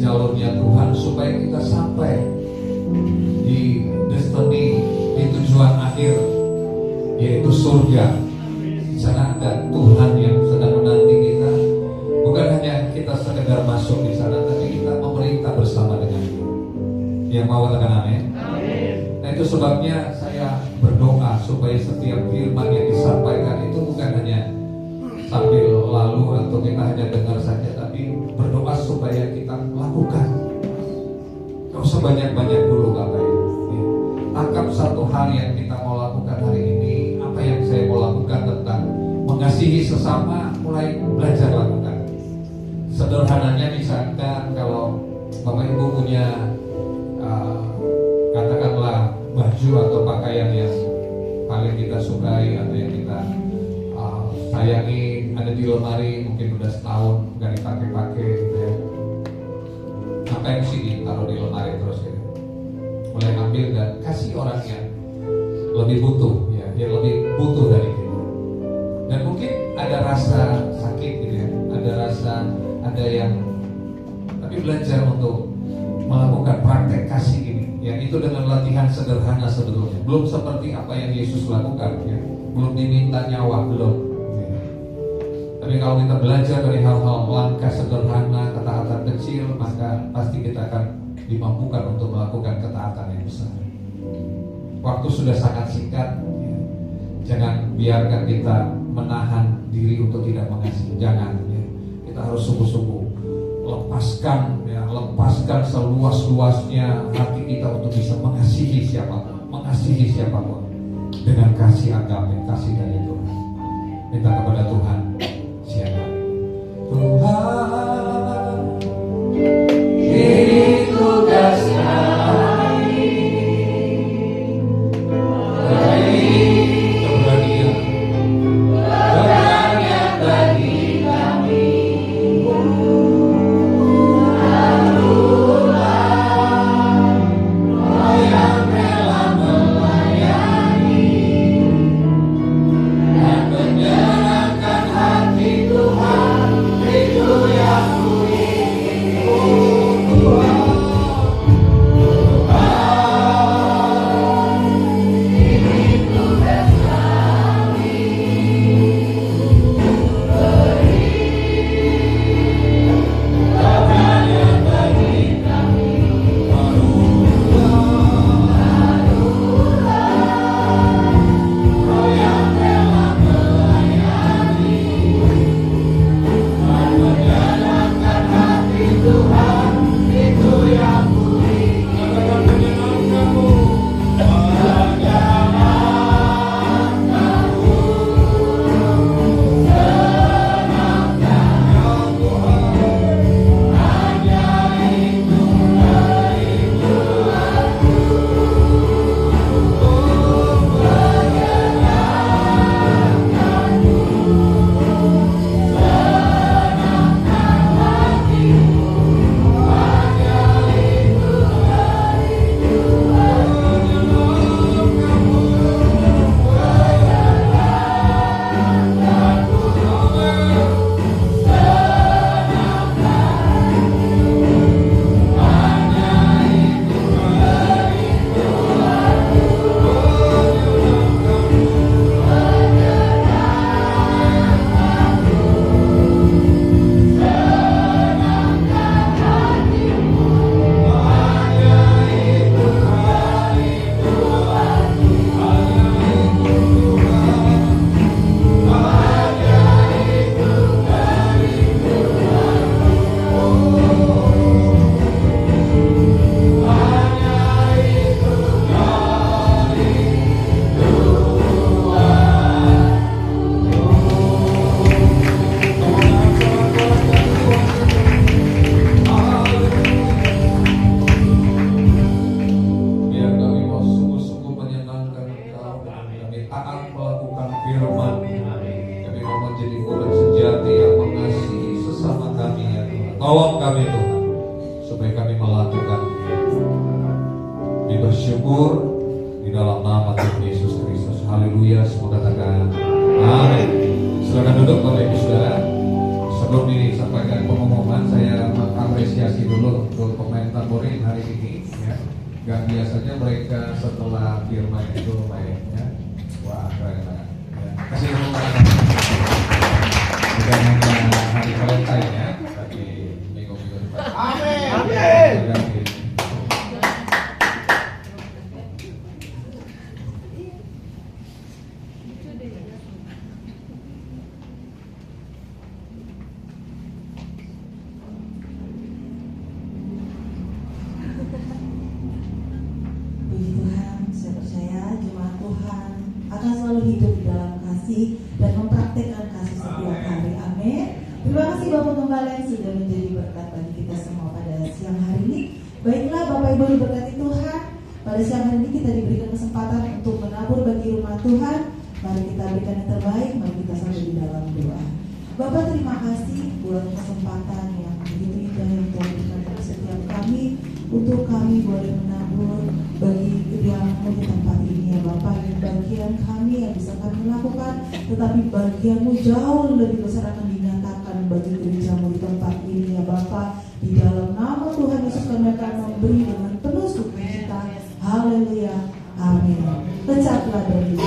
jalurnya Tuhan supaya kita sampai di destiny, di tujuan akhir, yaitu surga. Di sana ada Tuhan yang sedang menanti kita. Bukan hanya kita sekedar masuk di sana, tapi kita memerintah bersama dengan Dia. Yang mau katakan amin? Nah, itu sebabnya saya berdoa supaya setiap firman yang disampaikan itu bukan hanya sambil lalu atau kita hanya dengar saja, tapi berdoa supaya kita lakukan. Gak usah banyak-banyak dulu Bapak Ibu. Tangkap satu hal yang kita mau lakukan hari ini. Apa yang saya mau lakukan tentang mengasihi sesama, mulai belajar lakukan. Sederhananya misalkan kalau Bapak Ibu punya katakanlah baju atau pakaian yang paling kita sukai atau yang kita sayangi, ada di lemari, mungkin udah setahun nggak dipakai-pakai gitu ya. Ngapain sih ditaruh di lemari terus gitu? Mulai ambil dan kasih orang yang lebih butuh ya, yang lebih butuh dari kita. Dan mungkin ada rasa sakit gitu ya, ada yang tapi belajar untuk melakukan praktek kasih ini. Ya, itu dengan latihan sederhana sebetulnya. Belum seperti apa yang Yesus lakukan ya. Belum diminta nyawa, belum ya. Tapi kalau kita belajar dari hal-hal langkah sederhana, ketaatan kecil, maka pasti kita akan dimampukan untuk melakukan ketaatan yang besar. Waktu sudah sangat singkat ya. Jangan biarkan kita menahan diri untuk tidak mengasihi. Jangan ya. Kita harus sungguh-sungguh lepaskan seluas-luasnya hati kita untuk bisa mengasihi siapapun dengan kasih agape, kasih dari Tuhan. Minta kepada Tuhan siang hari. Tuhan, ini tugas kami, beri keberanian bagi kami. Tolong kami Tuhan, supaya kami melakukan bersyukur di dalam nama Tuhan Yesus Kristus. Haleluya, semua katakan amin. Silakan duduk Bapak Ibu Saudara. Sebelum disampaikan pengumuman, saya mengapresiasi dulu mentaborin hari ini ya. Gak biasanya mereka setelah firman itu mainnya, wah keren banget. Ya. Kasih tepuk tangan. Bukan hanya hari Valentine ya, tapi minggu-minggu depan. Amin. Amin. Hidup di dalam kasih dan mempraktekkan kasih setiap hari. Amin. Terima kasih Bapak Gembala yang sudah menjadi berkat bagi kita semua pada siang hari ini. Baiklah Bapak Ibu diberkati Tuhan. Pada siang hari ini kita diberikan kesempatan untuk menabur bagi rumah Tuhan. Mari kita berikan yang terbaik. Mari kita sampai di dalam doa. Bapak terima kasih buat kesempatan yang begitu indah yang Tuhan berikan kepada setiap kami untuk kami boleh menabur bagi kediaman-Mu di tempat ini ya Bapak. Bagian kami yang bisa kami lakukan, tetapi bagian-Mu jauh lebih besar akan dinyatakan bagi gereja-Mu di tempat ini ya Bapak. Di dalam nama Tuhan Yesus kami akan memberi dengan penuh sukacita. Haleluya. Amin. Pecahlah berdiri.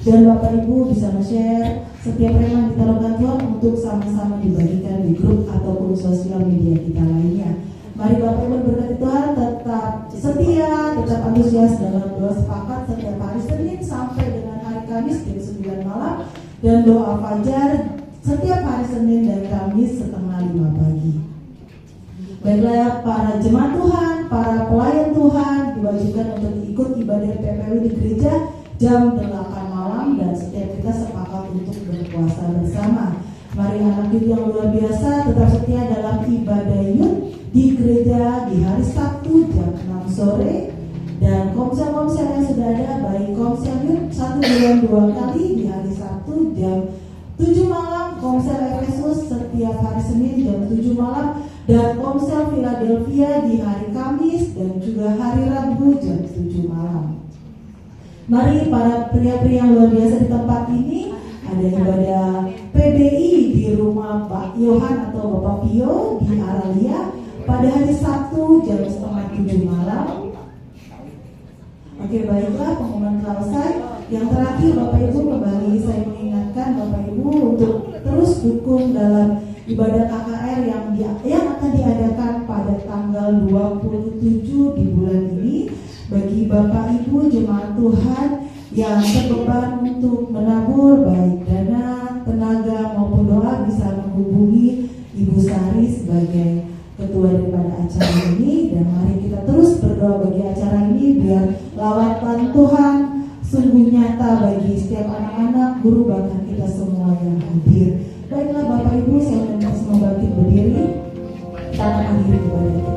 Dan Bapak Ibu bisa share setiap rema kita lakukan Tuhan untuk sama-sama dibagikan di grup ataupun sosial media kita lainnya. Mari Bapak Ibu berkati Tuhan tetap setia, tetap antusias dalam doa sepakat setiap hari Senin sampai dengan hari Kamis jam 9 malam dan doa fajar setiap hari Senin dan Kamis setengah 5 pagi. Baiklah para jemaat Tuhan, para pelayan Tuhan diwajibkan untuk ikut ibadah PPW di gereja jam 8 malam dan setiap kita sepakat untuk berpuasa bersama. Mari anak itu yang luar biasa tetap setia dalam ibadah youth di gereja di hari Sabtu jam 6 sore dan komsel-komsel yang sudah ada baik komsel youth 1 bulan 2 kali di hari Sabtu jam 7 malam, komsel Efesus setiap hari Senin jam 7 malam dan komsel Philadelphia di hari Kamis dan juga hari Rabu jam 7 malam. Mari para pria-pria yang luar biasa di tempat ini ada ibadah PBI di rumah Pak Yohan atau Bapak Pio di Aralia pada hari Sabtu jam setengah 7 malam. Oke, baiklah pengumuman selesai. Yang terakhir Bapak Ibu kembali saya mengingatkan Bapak Ibu untuk terus dukung dalam ibadah KKR yang akan diadakan pada tanggal 27 di bulan ini. Bagi Bapak Ibu jemaat Tuhan yang berbeban untuk menabur baik dana, tenaga maupun doa bisa menghubungi Ibu Sari sebagai ketua daripada acara ini. Dan mari kita terus berdoa bagi acara ini biar lawatan Tuhan sungguh nyata bagi setiap anak-anak, guru, bahkan kita semua yang hadir. Baiklah Bapak Ibu, saya minta semua bangkit berdiri. Kita akan akhiri ibadah kita.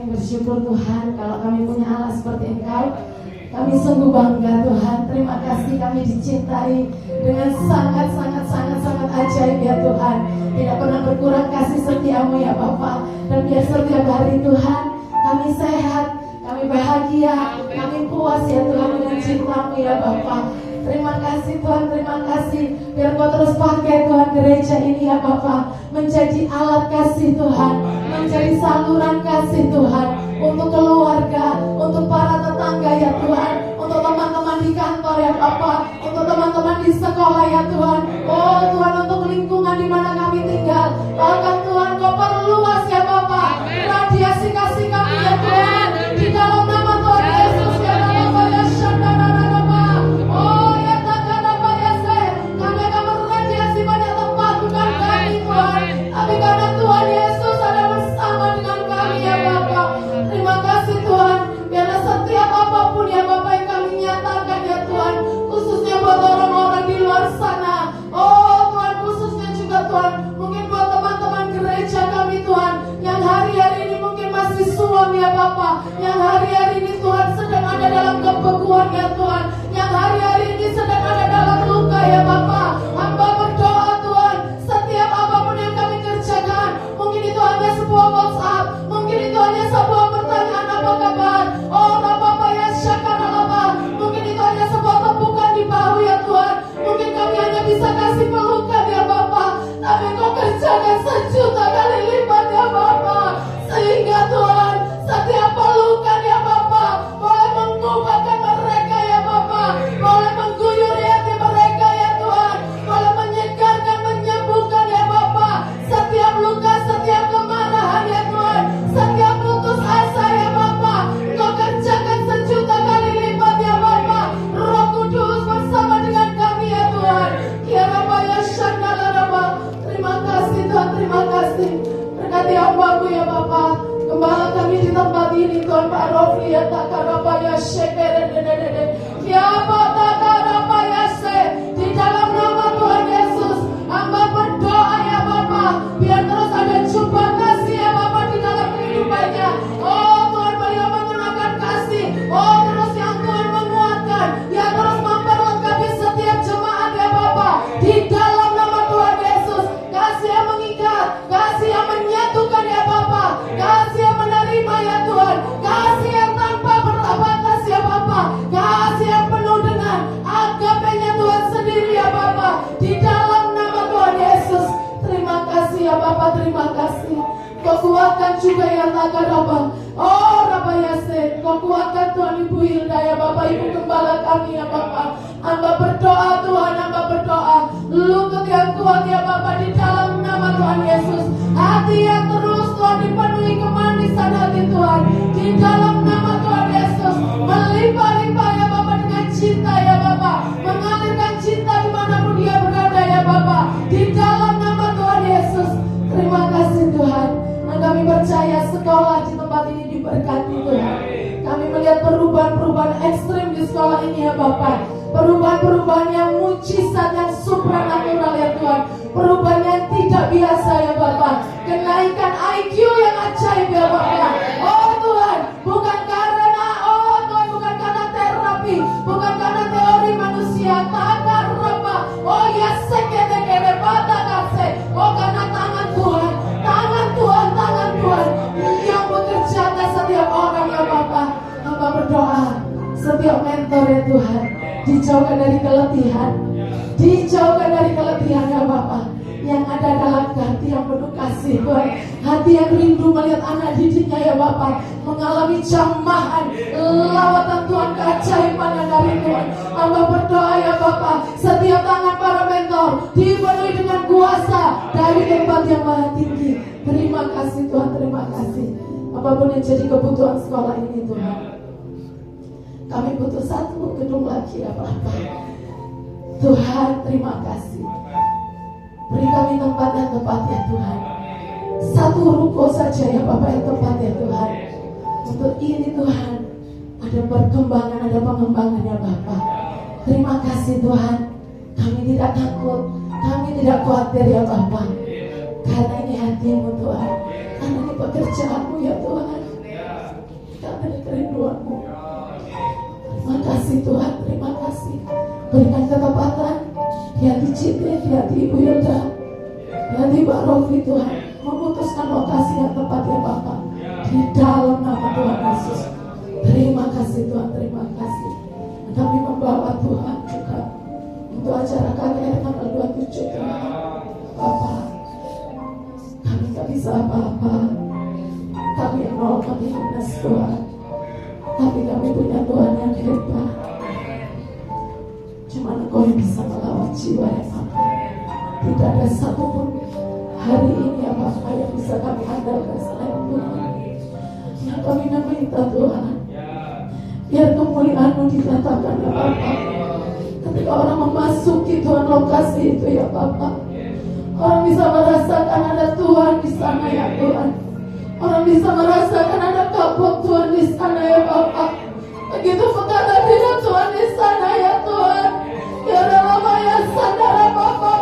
Kami bersyukur Tuhan kalau kami punya Allah seperti Engkau. Kami sungguh bangga Tuhan. Terima kasih kami dicintai dengan sangat ajaib ya Tuhan. Tidak pernah berkurang kasih setiamu ya Bapa. Dan biar setiap hari Tuhan kami sehat, kami bahagia, kami puas ya Tuhan dengan cintamu ya Bapa. Terima kasih Tuhan, terima kasih. Biar Kau terus pakai Tuhan gereja ini ya Bapa, menjadi alat kasih Tuhan, menjadi saluran kasih Tuhan, untuk keluarga, untuk para tetangga ya Tuhan, untuk teman-teman di kantor ya Bapa, untuk teman-teman di sekolah ya Tuhan. Oh Tuhan, untuk lingkungan di mana kami tinggal. Bahkan Tuhan Kau perluas ya Bapa radiasi kasih kami ya Tuhan, di dalam nama Tuhan Yesus ya Bapa ya Shandana. Oh ya Takana ya Se, kami akan meradiasi banyak tempat, bukan kami Tuhan, tapi karena Tuhan Yesus ada bersama dengan kami ya Bapa. Terima kasih Tuhan, biarlah setiap apapun ya Bapa yang kami nyatakan ya Tuhan, khususnya buat orang-orang di luar sana. Oh Tuhan, khususnya juga Tuhan, mungkin buat teman-teman gereja kami Tuhan, yang hari-hari ini mungkin masih suam ya Bapa, yang hari-hari ini Tuhan sedang ada dalam kebekuan ya Tuhan, yang hari-hari ini sedang ada dalam luka ya Bapa. Hamba berdoa Tuhan, setiap apapun yang kami kerjakan, mungkin itu hanya sebuah WhatsApp, mungkin itu hanya sebuah pertanyaan apa kabar. Oh Bapa ya Syakaralaba, mungkin itu hanya sebuah tepukan di bahu ya Tuhan, mungkin kami hanya bisa kasih pelukan ya Bapa, tapi Kau kerjakan sejuta kali lipat ya Bapa, sehingga Tuhan setiap pelukan ya Bapa boleh mengubahkan mereka ya Bapa, boleh mengguyur hati mereka ya Tuhan, boleh menyegarkan, menyembuhkan ya Bapa setiap luka, setiap kemarahan ya Tuhan, setiap putus asa ya Bapa. Kau kerjakan sejuta kali lipat ya Bapa. Roh Kudus bersama dengan kami ya Tuhan. Ya Rabba ya Shandala Rabba. Terima kasih Tuhan, terima kasih. Berkati hambamu ya Bapa, gembala kami di tempat ini Tuhan, Pak Rofli ya Takaraba ya Shekere Dede ya Takaraba ya Se. Di dalam nama Tuhan Yesus, hamba berdoa ya Bapa, biar terus ada jumpa kasih ya Bapa di dalam kehidupannya. Oh Tuhan, beliau menggunakan kasih. Oh terus yang Tuhan menguatkan, yang terus memperlengkapi setiap jemaat ya Bapa. Di dalam nama Tuhan Yesus, kasih yang mengikat, kasih yang menyatukan ya Bapa, kasih yang menerima ya Tuhan, kasih yang tanpa batas ya Bapa, kasih yang penuh dengan agapenya Tuhan sendiri ya Bapa. Di dalam nama Tuhan Yesus, terima kasih ya Bapa, terima kasih. Kau kuatkan juga yang Takaraba. Oh Rabba Yase, Kau kuatkan Tuhan Ibu Hilda ya Bapa, Ibu Gembala kami ya Bapa. Hamba berdoa Tuhan, hamba berdoa lutut yang kuat ya Bapa di dalam nama Tuhan Yesus. Hati yang terus Tuhan dipenuhi kemanisan hati Tuhan di dalam nama Tuhan Yesus. Melimpah-limpah ya Bapa dengan cinta ya Bapa, mengalirkan cinta dimanapun dia berada ya Bapa, di dalam nama Tuhan Yesus. Terima kasih Tuhan. Dan kami percaya sekolah di tempat ini diberkati Tuhan. Kami melihat perubahan-perubahan ekstrim di sekolah ini ya Bapa, perubahan-perubahan yang mujizat, yang supranatural ya Tuhan, perubahan yang tidak biasa ya Bapa, kenaikan IQ yang ajaib ya Bapa. Oh Tuhan, bukan karena bukan karena terapi, bukan karena teori manusia, takar Bapa. Oh ya sekete-kete bata kase. Oh karena tangan Tuhan, tangan Tuhan, tangan Tuhan yang bekerja atas setiap orang ya Bapa. Hamba berdoa setiap mentor ya Tuhan dijauhkan dari keletihan, dijauhkan dari keletihan ya Bapa. Yang ada adalah hati yang penuh kasih Tuhan, hati yang rindu melihat anak didiknya ya Bapa mengalami jamahan lawatan Tuhan, keajaiban yang dari Tuhan. Hamba berdoa ya Bapa, setiap tangan para mentor dipenuhi dengan kuasa dari tempat yang maha tinggi. Terima kasih Tuhan, terima kasih. Apapun yang jadi kebutuhan sekolah ini Tuhan, kami butuh satu gedung lagi ya Bapa. Tuhan terima kasih, beri kami tempat yang tepat ya Tuhan. Satu ruko saja ya Bapak yang tepat ya Tuhan. Untuk ini Tuhan ada perkembangan, ada pengembangan ya Bapak. Terima kasih Tuhan. Kami tidak takut, kami tidak khawatir ya Bapak, karena ini hati-Mu Tuhan, karena ini pekerjaanmu ya Tuhan. kami ada kerinduan-Mu. Terima kasih Tuhan, terima kasih. Berikan ketepatan di hati Citi, di hati Ibu Hilda, di hati Pak Rofi Tuhan, memutuskan lokasi yang tepat ya Bapak, di dalam nama Tuhan Yesus. Terima kasih Tuhan, terima kasih. Kami membawa Tuhan juga untuk acara KKR tanggal 27 Tuhan. Bapak, kami gak bisa apa-apa, kami yang nol, kami minus Tuhan. Tapi kami punya Tuhan yang hebat. Cuma Engkau yang bisa melawat jiwa ya Bapak. Tidak ada satupun hari ini ya Bapak yang bisa kami andalkan selain Tuhan. Yang kami meminta Tuhan, biar kemuliaan-Mu dinyatakan ya Bapak. Ketika orang memasuki Tuhan lokasi itu ya Bapak, orang bisa merasakan ada Tuhan di sana ya Tuhan. Orang bisa merasakan ada kapok Tuhan di sana ya Bapak. Begitu pekat hadirat Tuhan di sana ya Tuhan. Ya lama ya sadar Bapak.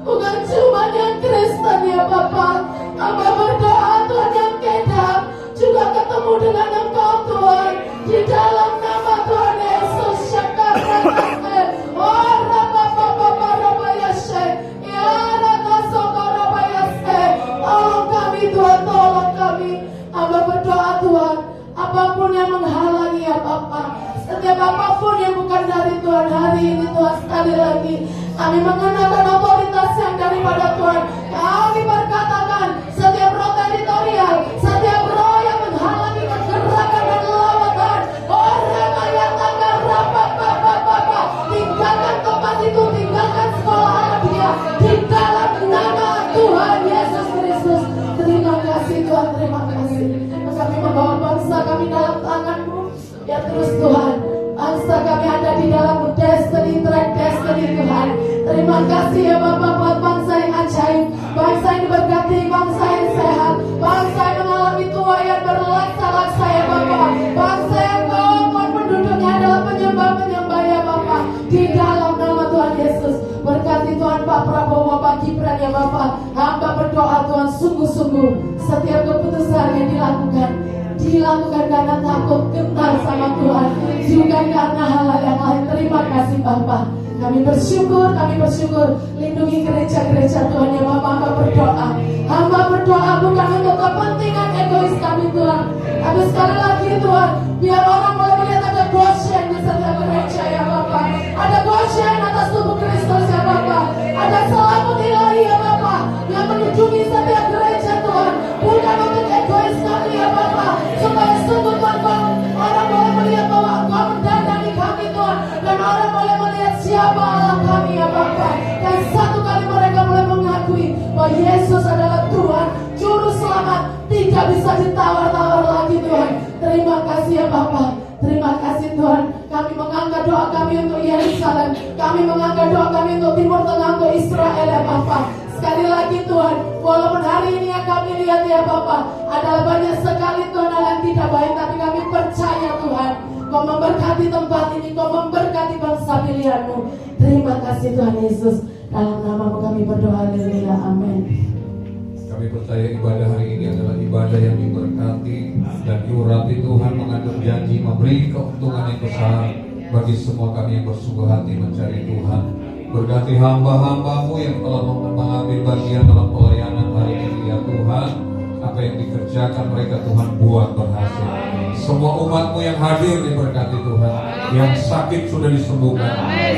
Bukan cuma yang Kristen ya Bapak. Hamba berdoa Tuhan yang kedap juga ketemu dengan Engkau Tuhan. Di dalam nama Tuhan Yesus syakar. Oh tolong kami Tuhan, tolong kami. Hamba berdoa Tuhan, apapun yang menghalangi ya Bapak, setiap apapun yang bukan dari Tuhan hari ini Tuhan, sekali lagi kami mengenakan otoritas yang daripada Tuhan. Kami berkatakan setiap roh teritorial, setiap roh yang menghalangi pergerakan dan lawatan, orang yang takkan rapat Bapak, tinggalkan tempat itu, tinggalkan sekolah anak dia di dalam nama Tuhan Yesus Kristus. Terima kasih Tuhan, terima kasih. Kami membawa bangsa kami dalam tangan-Mu ya terus Tuhan. Bangsa kami ada di dalam destiny, track destiny Tuhan. Terima kasih ya Bapak buat bangsa yang ajaib, bangsa yang diberkati, bangsa yang sehat, bangsa yang mengalami tua yang berlaksa-laksa ya Bapak, bangsa yang kokoh penduduknya adalah penyembah-penyembah ya Bapak. Di dalam nama Tuhan Yesus, berkati Tuhan Pak Prabowo, Pak Gibran ya Bapak. Hamba berdoa Tuhan sungguh-sungguh setiap keputusan yang dilakukan karena takut gentar sama Tuhan, bukan karena hal-hal yang lain. Terima kasih Bapak. Kami bersyukur, lindungi gereja-gereja Tuhan ya Bapak. Hamba berdoa bukan untuk kepentingan egois kami Tuhan, tapi sekali lagi Tuhan, biar orang boleh melihat ada Goshen di setiap gereja ya Bapak. Ada Goshen atas tubuh Kristus ya Bapak. Ada selamut ilahi ya Bapak yang menunjuki setiap gereja Tuhan, bukan untuk egois kami ya Bapak, supaya sungguh Tuhan orang boleh melihat bahwa Engkau mendandangi kami Tuhan, dan orang boleh melihat siapa Allah kami ya Bapak. Dan satu kali mereka boleh mengakui bahwa Yesus adalah Tuhan, Juru Selamat, tidak bisa ditawar-tawar lagi Tuhan. Terima kasih ya Bapak. Terima kasih Tuhan. Kami mengangkat doa kami untuk Yerusalem, kami mengangkat doa kami untuk Timur Tengah, untuk Israel ya Bapak. Sekali lagi Tuhan, walaupun hari ini yang kami lihat ya Bapak adalah banyak sekali Tuhan hal yang tidak baik, tapi kami percaya Tuhan, Kau memberkati tempat ini, Kau memberkati bangsa pilihan-Mu. Terima kasih Tuhan Yesus. Dalam nama-Mu kami berdoa, haleluya, amin. Kami percaya ibadah hari ini adalah ibadah yang diberkati dan diurapi Tuhan, mengandung janji memberi keuntungan yang besar bagi semua kami yang bersungguh hati mencari Tuhan. Berkati hamba-hamba-Mu yang telah mengambil bagian dalam pelayanan hari ini ya Tuhan. Apa yang dikerjakan mereka Tuhan buat berhasil. Semua umat-Mu yang hadir diberkati Tuhan. Yang sakit sudah disembuhkan,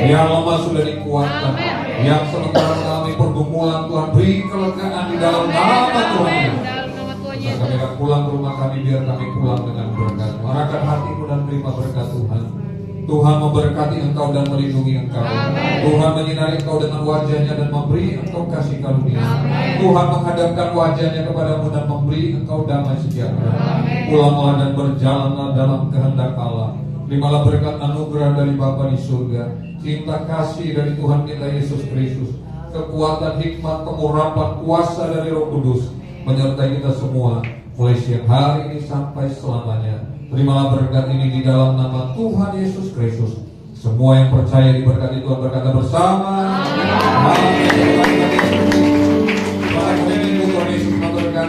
yang lemah sudah dikuatkan, yang sementara mengalami pergumulan Tuhan beri kelegaan di dalam nama Tuhan. Kami akan pulang ke rumah kami, biar kami pulang dengan berkat. Arahkan hatimu dan terima berkat Tuhan. Tuhan memberkati engkau dan melindungi engkau. Tuhan menyinari engkau dengan wajahnya dan memberi engkau kasih karunia. Tuhan menghadapkan wajahnya kepadamu dan memberi engkau damai sejahtera. Pulanglah dan berjalanlah dalam kehendak Allah. Terimalah berkat anugerah dari Bapa di surga, cinta kasih dari Tuhan kita Yesus Kristus, kekuatan, hikmat, pengurapan, kuasa dari Roh Kudus menyertai kita semua mulai siang hari ini sampai selamanya. Terimalah berkat ini di dalam nama Tuhan Yesus Kristus. Semua yang percaya diberkati Tuhan berkata bersama. Amin.